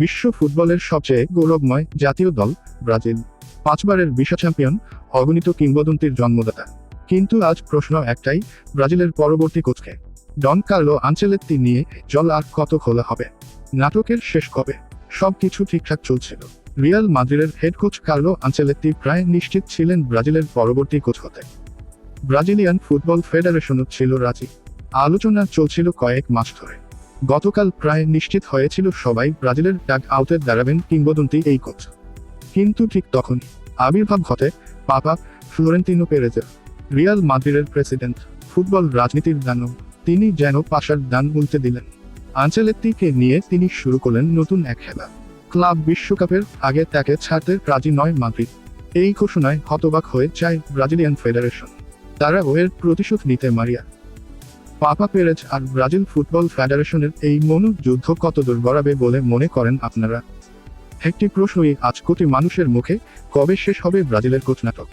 বিশ্ব ফুটবলের সবচেয়ে গৌরবময় জাতীয় দল ব্রাজিল, 5 বারের বিশ্ব চ্যাম্পিয়ন, অগণিত কিংবদন্তির জন্মদাতা। কিন্তু আজ প্রশ্ন একটাই, ব্রাজিলের পরবর্তী কোচকে ডন কার্লো আনচেলত্তি নিয়ে জল আর কত খোলা হবে? নাটকের শেষ কবে? সবকিছু ঠিকঠাক চলছিল। রিয়াল মাদ্রিদের হেড কোচ কার্লো আনচেলত্তি প্রায় নিশ্চিত ছিলেন ব্রাজিলের পরবর্তী কোচ হতে। ব্রাজিলিয়ান ফুটবল ফেডারেশনও ছিল রাজি। আলোচনা চলছিল কয়েক মাস ধরে। গতকাল প্রায় নিশ্চিত হয়েছিল সবাই ব্রাজিলের ডাগ আউটে দাঁড়াবেন কিংবদন্তি এই কোচ। কিন্তু ঠিক তখনই আবির্ভাব ঘটে পাপা ফ্লোরেন্তিনো পেরেজের। রিয়াল মাদ্রিদের প্রেসিডেন্ট, ফুটবল রাজনীতির দানব, তিনি যেন পাশার দান উল্টে দিলেন। আনচেলত্তিকে নিয়ে তিনি শুরু করলেন নতুন এক খেলা। ক্লাব বিশ্বকাপের আগে তাকে ছাড়তে রাজি নয় মাদ্রিদ। এই ঘোষণায় হতবাক হয়ে যায় ব্রাজিলিয়ান ফেডারেশন। তারা ওয়ের প্রতিশোধ নিতে মারিয়া। পাপা পেরেজ আর ব্রাজিল ফুটবল ফেডারেশনের এই মনোযুদ্ধ কতদূর গড়াবে বলে মনে করেন আপনারা? একটি প্রশ্নই আজ কোটি মানুষের মুখে, কবে শেষ হবে ব্রাজিলের কোচ নাটক?